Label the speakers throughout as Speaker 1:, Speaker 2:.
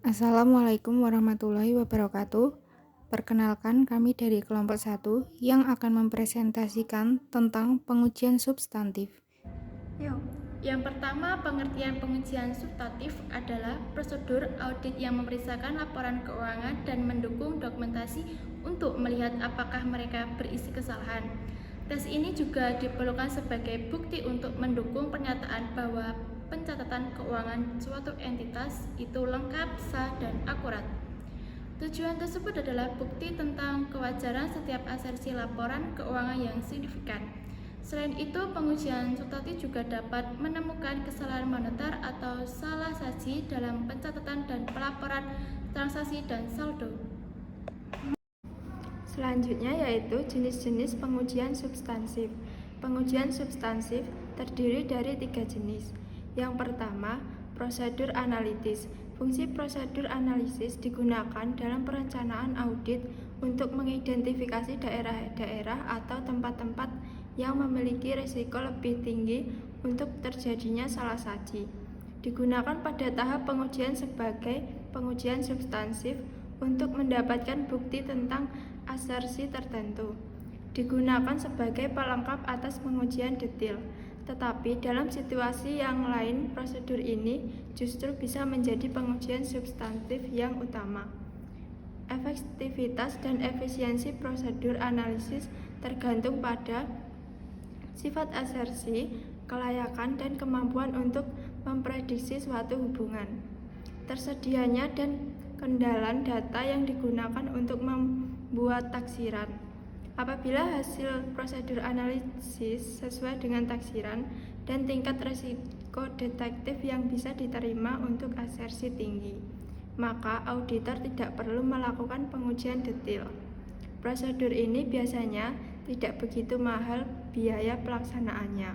Speaker 1: Assalamualaikum warahmatullahi wabarakatuh. Perkenalkan, kami dari kelompok 1 yang akan mempresentasikan tentang pengujian substantif.
Speaker 2: Yuk, yang pertama pengertian pengujian substantif adalah prosedur audit yang memeriksakan laporan keuangan dan mendukung dokumentasi untuk melihat apakah mereka berisi kesalahan. Tes ini juga diperlukan sebagai bukti untuk mendukung pernyataan bahwa pencatatan keuangan suatu entitas itu lengkap, sah, dan akurat. Tujuan tersebut adalah bukti tentang kewajaran setiap asersi laporan keuangan yang signifikan. Selain itu, pengujian substantif juga dapat menemukan kesalahan moneter atau salah saji dalam pencatatan dan pelaporan transaksi dan saldo.
Speaker 3: Selanjutnya yaitu jenis-jenis pengujian substansif. Pengujian substansif terdiri dari 3 jenis. Yang pertama, prosedur analitis. Fungsi prosedur analisis digunakan dalam perencanaan audit untuk mengidentifikasi daerah-daerah atau tempat-tempat yang memiliki risiko lebih tinggi untuk terjadinya salah saji. Digunakan pada tahap pengujian sebagai pengujian substansif untuk mendapatkan bukti tentang asersi tertentu. Digunakan sebagai pelengkap atas pengujian detail, tetapi dalam situasi yang lain prosedur ini justru bisa menjadi pengujian substantif yang utama. Efektivitas dan efisiensi prosedur analisis tergantung pada sifat asersi, kelayakan, dan kemampuan untuk memprediksi suatu hubungan. Tersedianya dan kendalan data yang digunakan untuk membuat taksiran. Apabila hasil prosedur analisis sesuai dengan taksiran dan tingkat risiko detektif yang bisa diterima untuk asersi tinggi, maka auditor tidak perlu melakukan pengujian detail. Prosedur ini biasanya tidak begitu mahal biaya pelaksanaannya.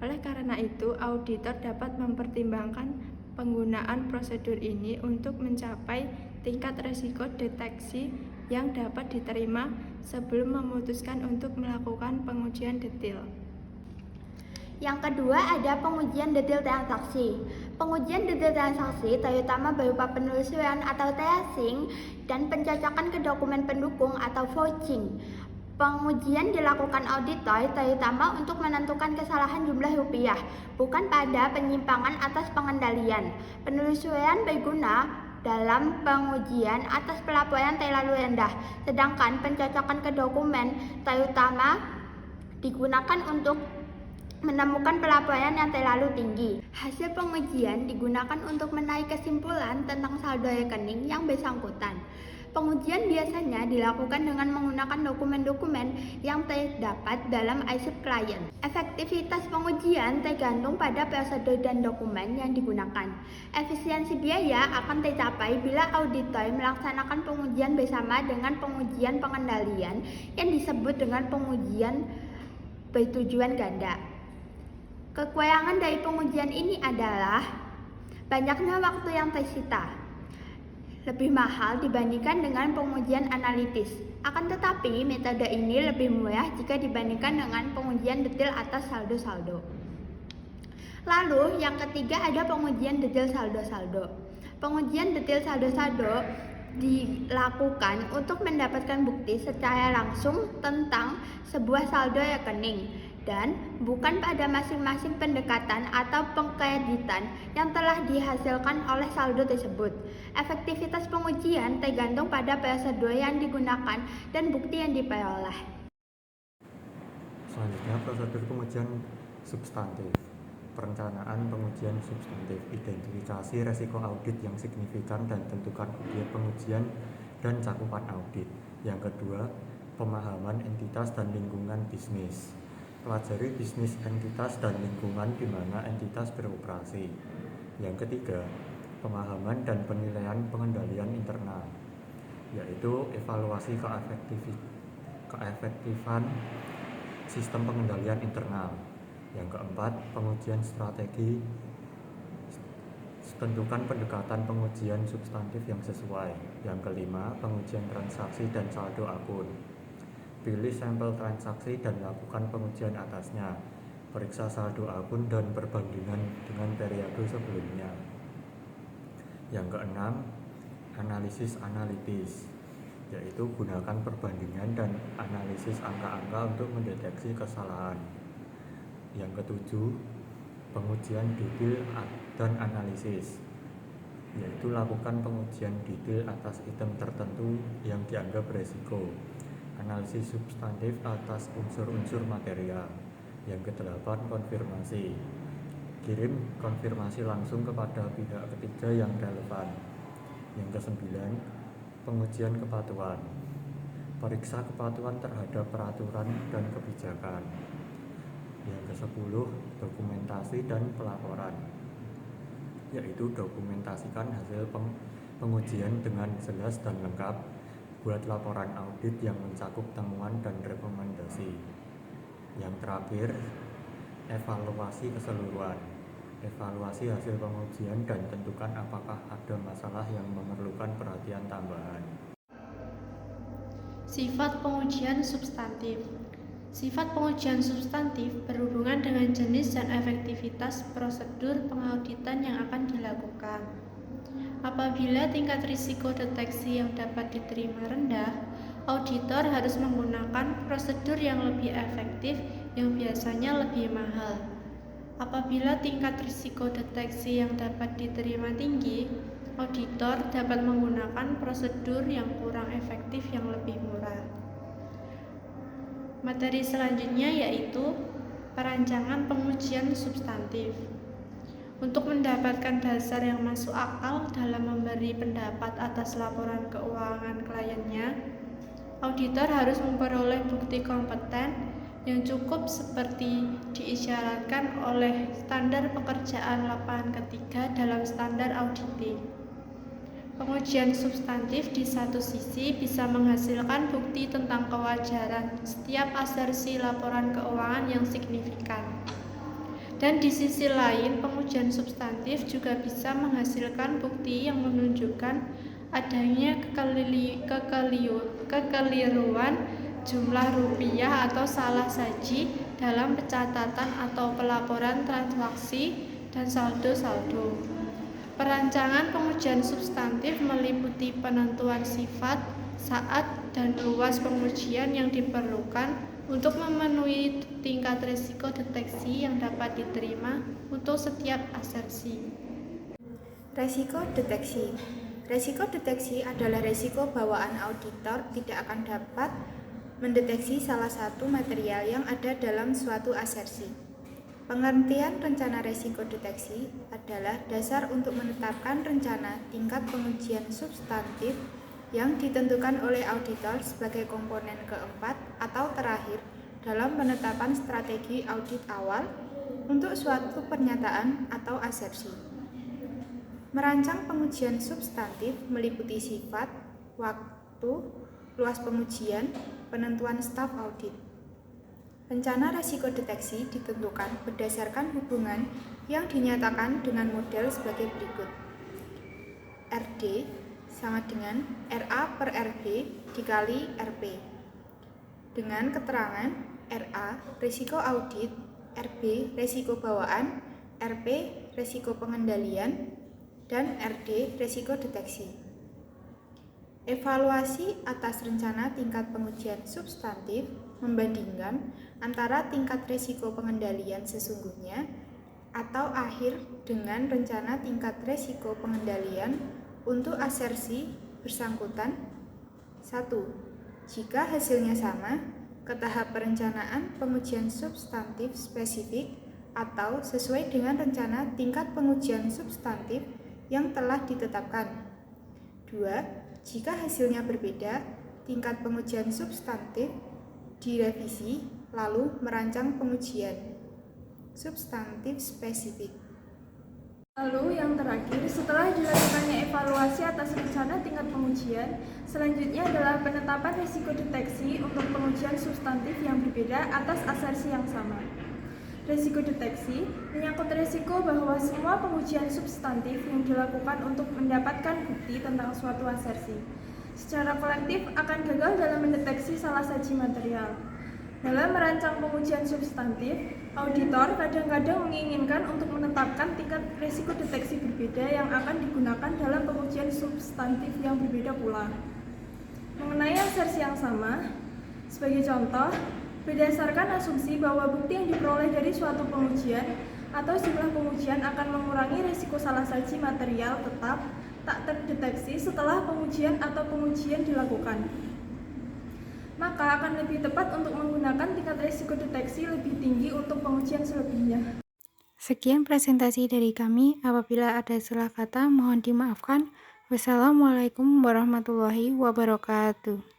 Speaker 3: Oleh karena itu, auditor dapat mempertimbangkan penggunaan prosedur ini untuk mencapai tingkat risiko deteksi yang dapat diterima sebelum memutuskan untuk melakukan pengujian detail.
Speaker 4: Yang kedua ada pengujian detail transaksi. Pengujian detail transaksi terutama berupa penelusuran atau tracing dan pencocokan ke dokumen pendukung atau vouching. Pengujian dilakukan auditor terutama untuk menentukan kesalahan jumlah rupiah, bukan pada penyimpangan atas pengendalian. Penelusuran berguna dalam pengujian atas pelaporan terlalu rendah, sedangkan pencocokan ke dokumen terutama digunakan untuk menemukan pelaporan yang terlalu tinggi. Hasil pengujian digunakan untuk menarik kesimpulan tentang saldo rekening yang bersangkutan. Pengujian biasanya dilakukan dengan menggunakan dokumen-dokumen yang terdapat dalam arsip klien. Efektivitas pengujian tergantung pada prosedur dan dokumen yang digunakan. Efisiensi biaya akan tercapai bila auditor melaksanakan pengujian bersama dengan pengujian pengendalian yang disebut dengan pengujian bertujuan ganda. Kekurangan dari pengujian ini adalah banyaknya waktu yang tersita, lebih mahal dibandingkan dengan pengujian analitis. Akan tetapi, metode ini lebih murah jika dibandingkan dengan pengujian detail atas saldo-saldo. Lalu, yang ketiga ada pengujian detail saldo-saldo. Pengujian detail saldo-saldo dilakukan untuk mendapatkan bukti secara langsung tentang sebuah saldo rekening dan bukan pada masing-masing pendekatan atau pengkreditan yang telah dihasilkan oleh saldo tersebut. Efektivitas pengujian tergantung pada prosedur yang digunakan dan bukti yang diperoleh.
Speaker 5: Selanjutnya, prosedur pengujian substantif. Perencanaan pengujian substantif, identifikasi resiko audit yang signifikan dan tentukan objek pengujian dan cakupan audit. Yang kedua, pemahaman entitas dan lingkungan bisnis. Pelajari bisnis entitas dan lingkungan di mana entitas beroperasi. Yang ketiga, pemahaman dan penilaian pengendalian internal, yaitu evaluasi keefektifan sistem pengendalian internal. Yang keempat, pengujian strategi. Tentukan pendekatan pengujian substantif yang sesuai. Yang kelima, pengujian transaksi dan saldo akun. Pilih sampel transaksi dan lakukan pengujian atasnya. Periksa saldo akun dan perbandingan dengan periode sebelumnya. Yang keenam, analisis analitis, yaitu gunakan perbandingan dan analisis angka-angka untuk mendeteksi kesalahan. Yang ketujuh, pengujian detail dan analisis, yaitu lakukan pengujian detail atas item tertentu yang dianggap beresiko. Analisis substantif atas unsur-unsur material. Yang kedelapan, konfirmasi. Kirim konfirmasi langsung kepada pihak ketiga yang relevan. Yang kesembilan, pengujian kepatuhan. Periksa kepatuhan terhadap peraturan dan kebijakan. Yang ke-10, dokumentasi dan pelaporan, yaitu dokumentasikan hasil pengujian dengan jelas dan lengkap, buat laporan audit yang mencakup temuan dan rekomendasi. Yang terakhir, evaluasi keseluruhan. Evaluasi hasil pengujian dan tentukan apakah ada masalah yang memerlukan perhatian tambahan.
Speaker 6: Sifat pengujian substantif. Sifat pengujian substantif berhubungan dengan jenis dan efektivitas prosedur pengauditan yang akan dilakukan. Apabila tingkat risiko deteksi yang dapat diterima rendah, auditor harus menggunakan prosedur yang lebih efektif yang biasanya lebih mahal. Apabila tingkat risiko deteksi yang dapat diterima tinggi, auditor dapat menggunakan prosedur yang kurang efektif yang lebih murah. Materi selanjutnya yaitu perancangan pengujian substantif. Untuk mendapatkan dasar yang masuk akal dalam memberi pendapat atas laporan keuangan kliennya, auditor harus memperoleh bukti kompeten yang cukup seperti diisyaratkan oleh standar pekerjaan lapangan ketiga dalam standar auditing. Pengujian substantif di satu sisi bisa menghasilkan bukti tentang kewajaran setiap asersi laporan keuangan yang signifikan. Dan di sisi lain, pengujian substantif juga bisa menghasilkan bukti yang menunjukkan adanya kekeliruan jumlah rupiah atau salah saji dalam pencatatan atau pelaporan transaksi dan saldo-saldo. Perancangan pengujian substantif meliputi penentuan sifat, saat, dan luas pengujian yang diperlukan untuk memenuhi tingkat risiko deteksi yang dapat diterima untuk setiap asersi.
Speaker 1: Risiko deteksi. Risiko deteksi adalah risiko bawaan auditor tidak akan dapat mendeteksi salah satu material yang ada dalam suatu asersi. Pengertian rencana risiko deteksi adalah dasar untuk menetapkan rencana tingkat pengujian substantif yang ditentukan oleh auditor sebagai komponen keempat atau terakhir dalam penetapan strategi audit awal untuk suatu pernyataan atau asersi. Merancang pengujian substantif meliputi sifat, waktu, luas pengujian, penentuan staf audit. Rencana risiko deteksi ditentukan berdasarkan hubungan yang dinyatakan dengan model sebagai berikut. RD sama dengan RA per RB dikali RP. Dengan keterangan RA risiko audit, RB risiko bawaan, RP risiko pengendalian, dan RD risiko deteksi. Evaluasi atas rencana tingkat pengujian substantif membandingkan antara tingkat risiko pengendalian sesungguhnya atau akhir dengan rencana tingkat risiko pengendalian untuk asersi bersangkutan. 1. Jika hasilnya sama, ke tahap perencanaan pengujian substantif spesifik atau sesuai dengan rencana tingkat pengujian substantif yang telah ditetapkan. 2. Jika hasilnya berbeda, tingkat pengujian substantif direvisi, lalu merancang pengujian substantif spesifik.
Speaker 3: Lalu yang terakhir, setelah dilakukannya evaluasi atas rencana tingkat pengujian, selanjutnya adalah penetapan risiko deteksi untuk pengujian substantif yang berbeda atas asersi yang sama. Risiko deteksi menyangkut risiko bahwa semua pengujian substantif yang dilakukan untuk mendapatkan bukti tentang suatu asersi secara kolektif akan gagal dalam mendeteksi salah saji material. Dalam merancang pengujian substantif,
Speaker 7: Auditor kadang-kadang menginginkan untuk menetapkan tingkat risiko deteksi berbeda yang akan digunakan dalam pengujian substantif yang berbeda pula. Mengenai asersi yang sama, sebagai contoh, berdasarkan asumsi bahwa bukti yang diperoleh dari suatu pengujian atau jumlah pengujian akan mengurangi risiko salah saji material tetap tak terdeteksi setelah pengujian atau pengujian dilakukan, maka akan lebih tepat untuk menggunakan tingkat risiko deteksi lebih tinggi untuk pengujian selebihnya.
Speaker 1: Sekian presentasi dari kami. Apabila ada salah kata, mohon dimaafkan. Wassalamualaikum warahmatullahi wabarakatuh.